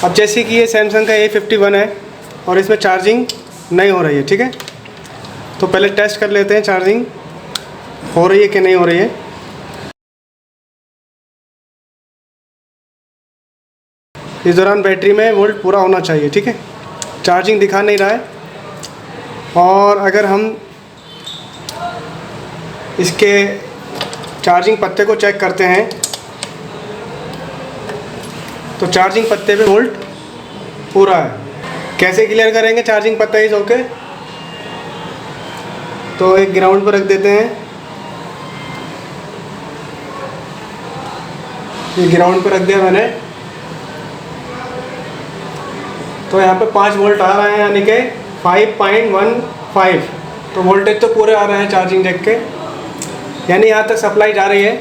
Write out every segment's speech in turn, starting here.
अब जैसे कि ये सैमसंग का A51 है और इसमें चार्जिंग नहीं हो रही है, ठीक है। तो पहले टेस्ट कर लेते हैं चार्जिंग हो रही है कि नहीं हो रही है। इस दौरान बैटरी में वोल्ट पूरा होना चाहिए, ठीक है। चार्जिंग दिखा नहीं रहा है। और अगर हम इसके चार्जिंग पत्ते को चेक करते हैं तो चार्जिंग पत्ते पे वोल्ट पूरा है। कैसे क्लियर करेंगे चार्जिंग पत्ता इस होके, तो एक ग्राउंड पर रख देते हैं। ये ग्राउंड पर रख दिया मैंने, तो यहाँ पे 5 वोल्ट आ रहे हैं, यानी कि 5.15। तो वोल्टेज तो पूरे आ रहे हैं चार्जिंग जैक के, यानी यहाँ तक सप्लाई जा रही है,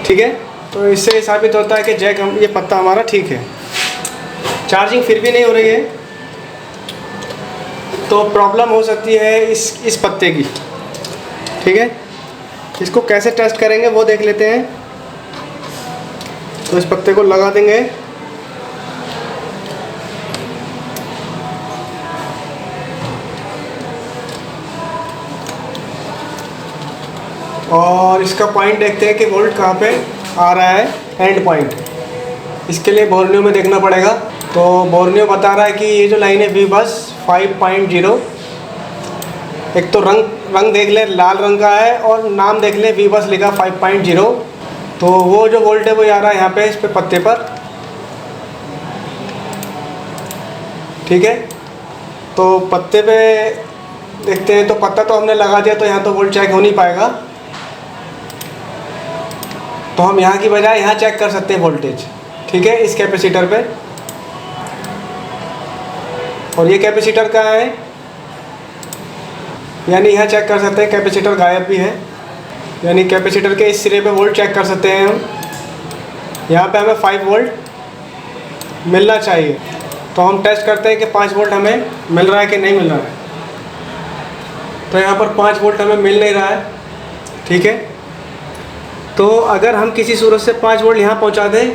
ठीक है। तो इससे साबित होता है कि जैक ये पत्ता हमारा ठीक है। चार्जिंग फिर भी नहीं हो रही है तो प्रॉब्लम हो सकती है इस पत्ते की, ठीक है। इसको कैसे टेस्ट करेंगे वो देख लेते हैं। तो इस पत्ते को लगा देंगे और इसका पॉइंट देखते हैं कि वोल्ट कहाँ पे आ रहा है, एंड पॉइंट। इसके लिए बोर्नियो में देखना पड़ेगा। तो बोर्नियो बता रहा है कि ये जो लाइन है वी बस 5.0। एक तो रंग देख ले, लाल रंग का है, और नाम देख ले वी बस लिखा 5.0। तो वो जो वोल्ट है वो आ रहा है यहाँ पे इस पे पत्ते पर, ठीक है। तो पत्ते पे देखते हैं, तो पत्ता तो हमने लगा दिया, तो यहाँ तो वोल्ट चेक हो नहीं पाएगा। तो हम यहाँ की बजाय यहाँ चेक कर सकते हैं वोल्टेज, ठीक है, इस कैपेसिटर पे। और ये कैपेसिटर कहाँ है, यानी यहाँ चेक कर सकते हैं। कैपेसिटर गायब भी है, यानी कैपेसिटर के इस सिरे पे वोल्ट चेक कर सकते हैं हम। यहाँ पे हमें 5 वोल्ट मिलना चाहिए। तो हम टेस्ट करते हैं कि 5 वोल्ट हमें मिल रहा है कि नहीं मिल रहा है। तो यहाँ पर 5 वोल्ट हमें मिल नहीं रहा है, ठीक है। तो अगर हम किसी सूरत से 5 वोल्ट यहाँ पहुँचा दें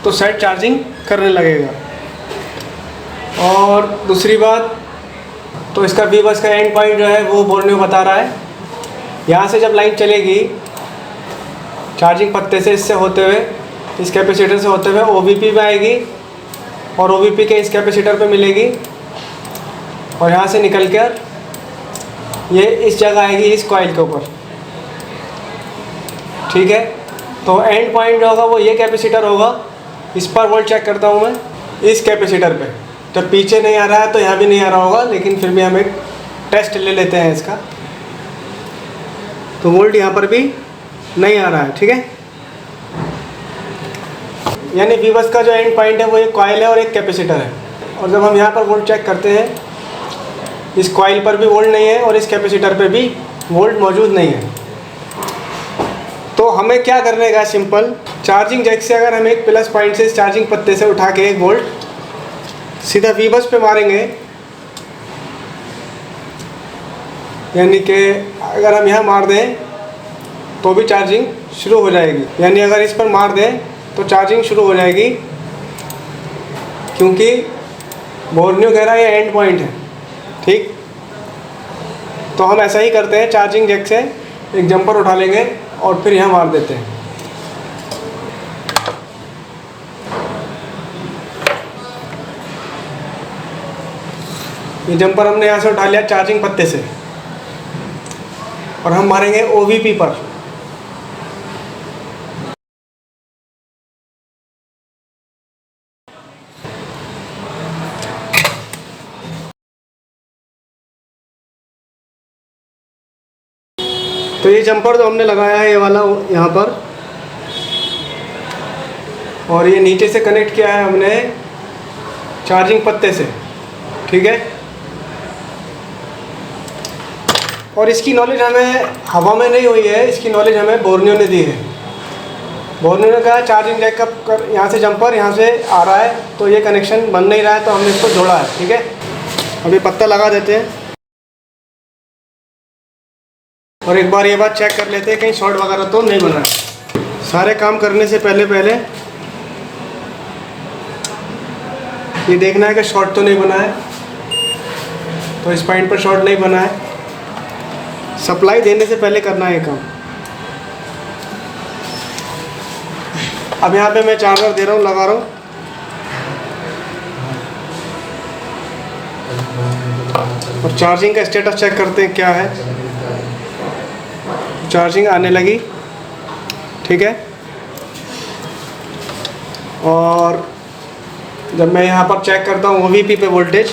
तो सेट चार्जिंग करने लगेगा। और दूसरी बात, तो इसका वी बस का एंड पॉइंट जो है वो बोर्नियो बता रहा है। यहाँ से जब लाइन चलेगी चार्जिंग पत्ते से, इससे होते हुए, इस कैपेसिटर से होते हुए OVP में आएगी, और OVP के इस कैपेसिटर पे मिलेगी, और यहाँ से निकल कर ये इस जगह आएगी, इस कॉइल के ऊपर, ठीक है। तो एंड पॉइंट जो होगा वो ये कैपेसिटर होगा। इस पर वोल्ट चेक करता हूँ मैं इस कैपेसिटर पे। तो पीछे नहीं आ रहा है तो यहाँ भी नहीं आ रहा होगा, लेकिन फिर भी हम एक टेस्ट ले लेते हैं इसका। तो वोल्ट यहाँ पर भी नहीं आ रहा है, ठीक है। यानी वी बस का जो एंड पॉइंट है वो एक कॉइल है और एक कैपेसिटर है। और जब हम यहाँ पर वोल्ट चेक करते हैं, इस कॉइल पर भी वोल्ट नहीं है और इस कैपेसिटर पे भी वोल्ट मौजूद नहीं है। तो हमें क्या करने का, सिंपल, चार्जिंग जैक से अगर हम एक प्लस पॉइंट से इस चार्जिंग पत्ते से उठा के 1 वोल्ट सीधा वी बस पे मारेंगे, यानी कि अगर हम यहाँ मार दें तो भी चार्जिंग शुरू हो जाएगी। यानी अगर इस पर मार दें तो चार्जिंग शुरू हो जाएगी, क्योंकि बोर्नियो कह रहा है ये एंड पॉइंट है, ठीक। तो हम ऐसा ही करते हैं, चार्जिंग जैक से एक जंपर उठा लेंगे और फिर यहाँ मार देते हैं। ये जंपर हमने यहाँ से उठा लिया चार्जिंग पत्ते से, और हम मारेंगे OVP पर। तो ये जंपर जो हमने लगाया है ये वाला यहाँ पर, और ये नीचे से कनेक्ट किया है हमने चार्जिंग पत्ते से, ठीक है। और इसकी नॉलेज हमें हवा में नहीं हुई है, इसकी नॉलेज हमें बोर्नियो ने दी है। बोर्नियो ने कहा चार्जिंग जैक का यहाँ से जंपर यहाँ से आ रहा है, तो ये कनेक्शन बन नहीं रहा है, तो हमने इसको जोड़ा है, ठीक है। अभी पत्ता लगा देते हैं और एक बार ये बात चेक कर लेते हैं कहीं शॉर्ट वगैरह तो नहीं बना है। सारे काम करने से पहले ये देखना है कि शॉर्ट तो नहीं बना है, तो इस पॉइंट पर शॉर्ट नहीं बना है। सप्लाई देने से पहले करना है ये काम। अब यहाँ पे मैं चार्जर दे रहा हूँ, लगा रहा हूँ। और चार्जिंग का स्टेटस चेक करते हैं क्या है। चार्जिंग आने लगी, ठीक है। और जब मैं यहाँ पर चेक करता हूँ OVP पे वोल्टेज,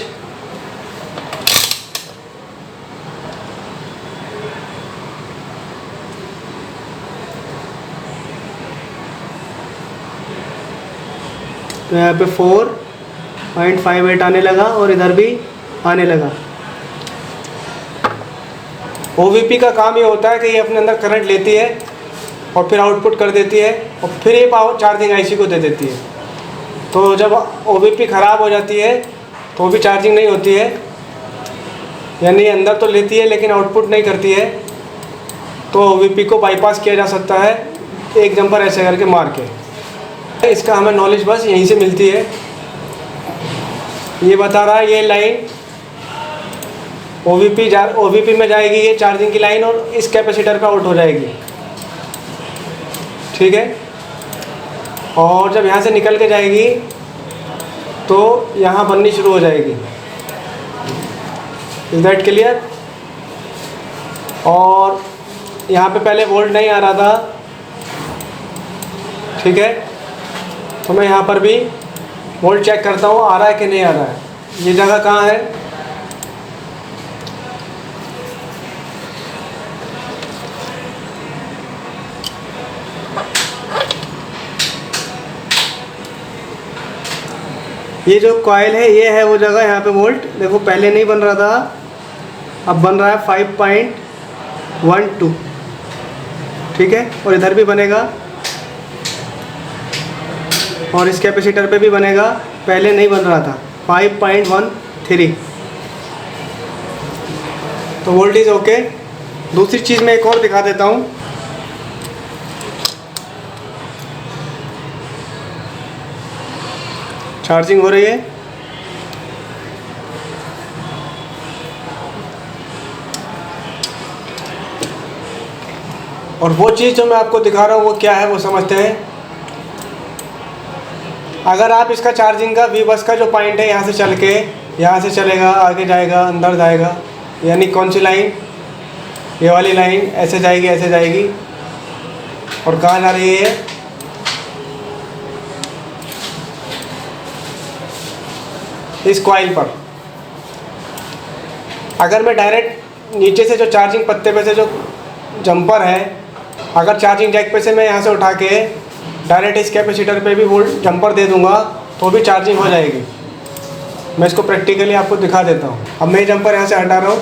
तो यहाँ पे 4.58 आने लगा और इधर भी आने लगा। OVP का काम ये होता है कि ये अपने अंदर करंट लेती है और फिर आउटपुट कर देती है और फिर ये पावर चार्जिंग IC को दे देती है। तो जब OVP ख़राब हो जाती है तो भी चार्जिंग नहीं होती है, यानी अंदर तो लेती है लेकिन आउटपुट नहीं करती है। तो OVP को बाईपास किया जा सकता है एक जंपर ऐसे करके मार के। इसका हमें नॉलेज बस यहीं से मिलती है। ये बता रहा है ये लाइन OVP में जाएगी, ये चार्जिंग की लाइन, और इस कैपेसिटर पे आउट हो जाएगी, ठीक है। और जब यहाँ से निकल के जाएगी तो यहाँ बननी शुरू हो जाएगी। Is that clear? और यहाँ पे पहले वोल्ट नहीं आ रहा था, ठीक है। तो मैं यहाँ पर भी वोल्ट चेक करता हूँ आ रहा है कि नहीं आ रहा है। ये जगह कहाँ है? ये जो कॉइल है ये है वो जगह। यहाँ पे वोल्ट देखो पहले नहीं बन रहा था, अब बन रहा है 5.12, ठीक है। और इधर भी बनेगा और इस कैपेसिटर पे भी बनेगा, पहले नहीं बन रहा था 5.13। तो वोल्टेज ओके। दूसरी चीज़ मैं एक और दिखा देता हूँ। चार्जिंग हो रही है, और वो चीज़ जो मैं आपको दिखा रहा हूँ वो क्या है वो समझते हैं। अगर आप इसका चार्जिंग का V बस का जो पॉइंट है यहाँ से चल के यहाँ से चलेगा, आगे जाएगा, अंदर जाएगा, यानी कौन सी लाइन? ये वाली लाइन ऐसे जाएगी, ऐसे जाएगी, और कहाँ जा रही है? इस कॉइल पर। अगर मैं डायरेक्ट नीचे से जो चार्जिंग पत्ते पे से जो जंपर है, अगर चार्जिंग जैक पे से मैं यहाँ से उठा के डायरेक्ट इस कैपेसिटर पे भी वोल्ट जंपर दे दूंगा तो भी चार्जिंग हो जाएगी। मैं इसको प्रैक्टिकली आपको दिखा देता हूँ। अब मैं जंपर यहाँ से हटा रहा हूँ।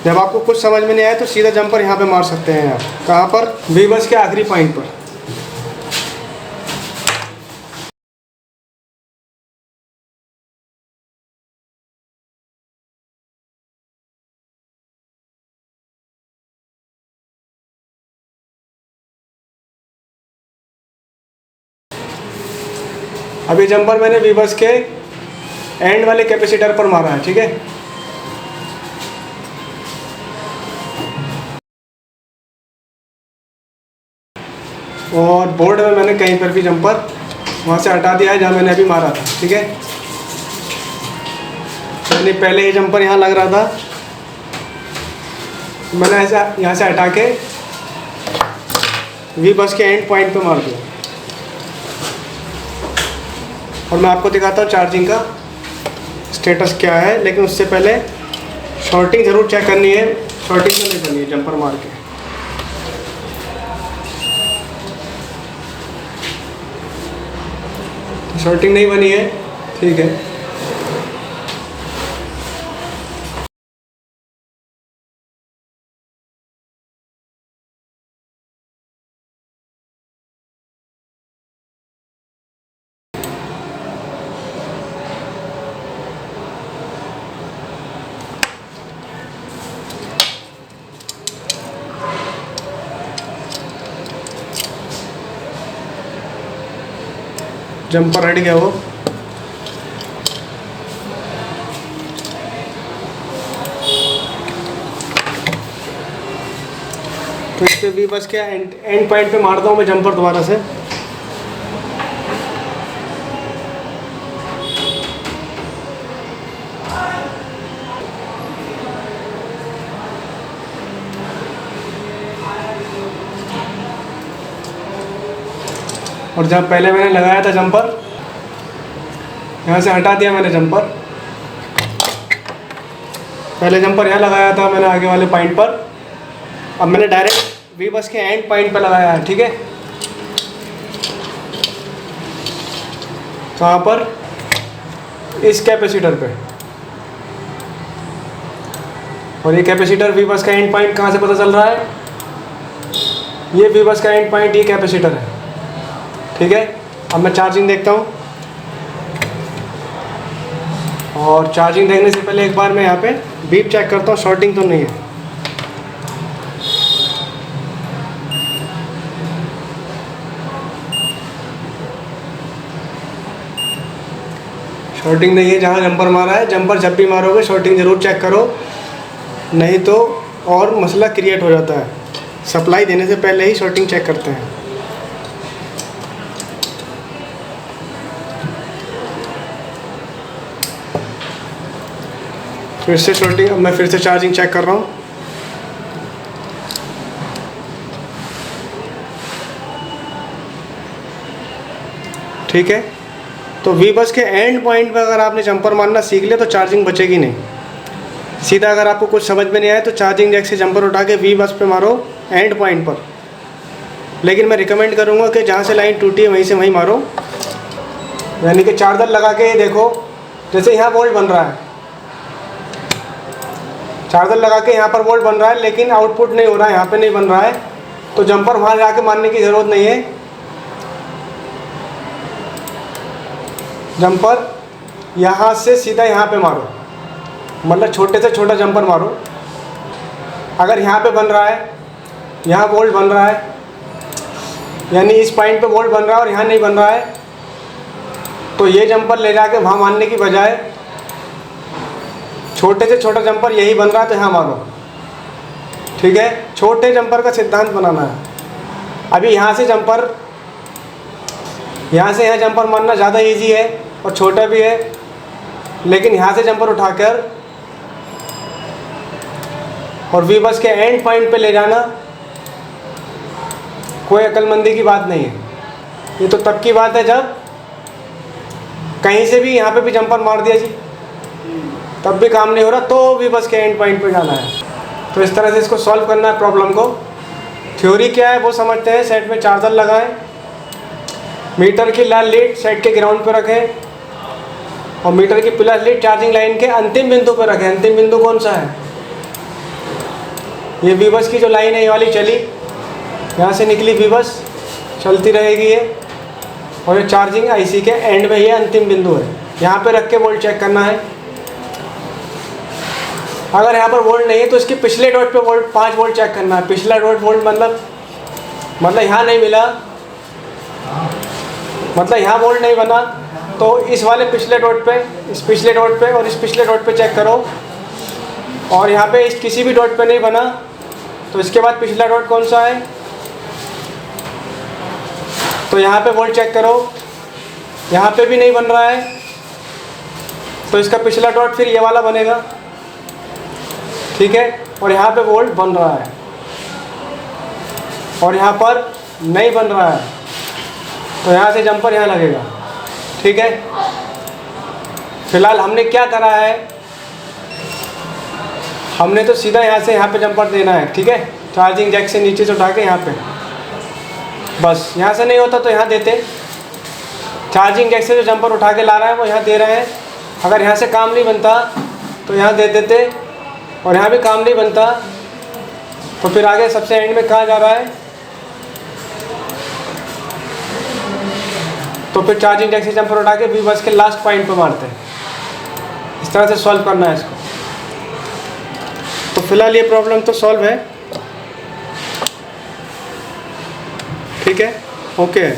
जब आपको कुछ समझ में नहीं आए तो सीधा जंपर यहाँ पे मार सकते हैं आप। कहाँ पर? V बस के आखिरी पॉइंट पर। अब ये जंपर मैंने V बस के एंड वाले कैपेसिटर पर मारा है, ठीक है। और बोर्ड में मैंने कहीं पर भी जंपर वहाँ से हटा दिया है जहाँ मैंने अभी मारा था, ठीक है। यानी पहले ये जंपर यहाँ लग रहा था, मैंने ऐसा यहाँ से हटा के V बस के एंड पॉइंट पे मार दिया। और मैं आपको दिखाता हूँ चार्जिंग का स्टेटस क्या है, लेकिन उससे पहले शॉर्टिंग ज़रूर चेक करनी है। शॉर्टिंग तो नहीं करनी है जंपर मार के। शॉर्टिंग नहीं बनी है, ठीक है। जंपर हट गया वो। इस पर वी बस के एंड पॉइंट पे मारता हूँ मैं जंपर दोबारा से। और जब पहले मैंने लगाया था जंपर, यहाँ से हटा दिया मैंने जंपर। पहले जंपर यहाँ लगाया था मैंने आगे वाले पॉइंट पर, अब मैंने डायरेक्ट वी बस के एंड पॉइंट पर लगाया है। ठीक है, कहाँ पर? इस कैपेसिटर पे। और ये कैपेसिटर वी बस का एंड पॉइंट कहाँ से पता चल रहा है? ये वी बस का एंड पॉइंट ये कैपेसिटर है। ठीक है, अब मैं चार्जिंग देखता हूँ। और चार्जिंग देखने से पहले एक बार मैं यहाँ पे बीप चेक करता हूँ, शॉर्टिंग तो नहीं है। शॉर्टिंग नहीं है जहाँ जंपर मारा है। जंपर जब भी मारोगे शॉर्टिंग ज़रूर चेक करो, नहीं तो और मसला क्रिएट हो जाता है। सप्लाई देने से पहले ही शॉर्टिंग चेक करते हैं। फिर से शॉर्टिंग, अब मैं फिर से चार्जिंग चेक कर रहा हूँ। ठीक है, तो वी बस के एंड पॉइंट पर अगर आपने जंपर मारना सीख लिया तो चार्जिंग बचेगी नहीं। सीधा अगर आपको कुछ समझ में नहीं आया तो चार्जिंग जैक से जंपर उठा के वी बस पे मारो एंड पॉइंट पर। लेकिन मैं रिकमेंड करूँगा कि जहाँ से लाइन टूटी है वहीं से वहीं मारो। यानी कि चार्जर लगा के देखो, जैसे यहाँ वोल्ट बन रहा है, चार्जर लगा के यहाँ पर वोल्ट बन रहा है लेकिन आउटपुट नहीं हो रहा है, यहाँ पे नहीं बन रहा है, तो जंपर वहाँ जाके मारने की ज़रूरत नहीं है। जंपर यहाँ से सीधा यहाँ पे मारो, मतलब छोटे से छोटा जंपर मारो। अगर यहाँ पे बन रहा है, यहाँ वोल्ट बन रहा है, यानी इस पॉइंट पे वोल्ट बन रहा है और यहाँ नहीं बन रहा है, तो ये जंपर ले जाके वहाँ मारने की बजाय छोटे से छोटा जंपर यही बन रहा है तो यहाँ मारो। ठीक है, छोटे जंपर का सिद्धांत बनाना है। अभी यहाँ से यहाँ जंपर मारना ज़्यादा इजी है और छोटा भी है, लेकिन यहाँ से जंपर उठाकर और वी बस के एंड पॉइंट पे ले जाना कोई अक्लमंदी की बात नहीं है। ये तो तब की बात है जब कहीं से भी यहाँ पे भी जंपर मार दिया जी, तब भी काम नहीं हो रहा, तो वी बस के एंड पॉइंट पे जाना है। तो इस तरह से इसको सॉल्व करना है प्रॉब्लम को। थ्योरी क्या है वो समझते हैं। सेट में चार्जर लगाएं, मीटर की लाल लीड सेट के ग्राउंड पर रखें और मीटर की प्लस लीड चार्जिंग लाइन के अंतिम बिंदु पर रखें। अंतिम बिंदु कौन सा है? ये वी बस की जो लाइन है ये वाली चली, यहाँ से निकली वी बस, चलती रहेगी ये, और ये चार्जिंग आईसी के एंड में ये अंतिम बिंदु है। यहाँ पे रख के वोल्ट चेक करना है। अगर यहाँ पर वोल्ट नहीं है तो इसके पिछले डॉट पे वोल्ट 5 वोल्ट चेक करना है। पिछला डॉट वोल्ट मतलब यहाँ नहीं मिला, मतलब यहाँ वोल्ट नहीं बना, तो इस वाले पिछले डॉट पे, इस पिछले डॉट पे और इस पिछले डॉट पे चेक करो। और यहाँ पे इस किसी भी डॉट पे नहीं बना तो इसके बाद पिछला डॉट कौन सा है, तो यहाँ पे वोल्ट चेक करो। यहाँ पे भी नहीं बन रहा है तो इसका पिछला डॉट फिर ये वाला बनेगा। ठीक है, और यहाँ पे वोल्ट बन रहा है और यहाँ पर नहीं बन रहा है, तो यहाँ से जंपर यहाँ लगेगा। ठीक है, फिलहाल हमने क्या करा है, हमने तो सीधा यहाँ से यहाँ पे जंपर देना है। ठीक है, चार्जिंग जैक से नीचे से उठा के यहाँ पे, बस यहाँ से नहीं होता तो यहाँ देते। चार्जिंग जैक से जो जंपर उठा के ला रहा है वो यहाँ दे रहे हैं। अगर यहाँ से काम नहीं बनता तो यहाँ दे देते, और यहाँ भी काम नहीं बनता तो फिर आगे सबसे एंड में कहाँ जा रहा है, तो फिर चार्जिंग जैक से जंपर उठा के वी बस के लास्ट पॉइंट पे मारते हैं। इस तरह से सॉल्व करना है इसको। तो फिलहाल ये प्रॉब्लम तो सॉल्व है। ठीक है, ओके।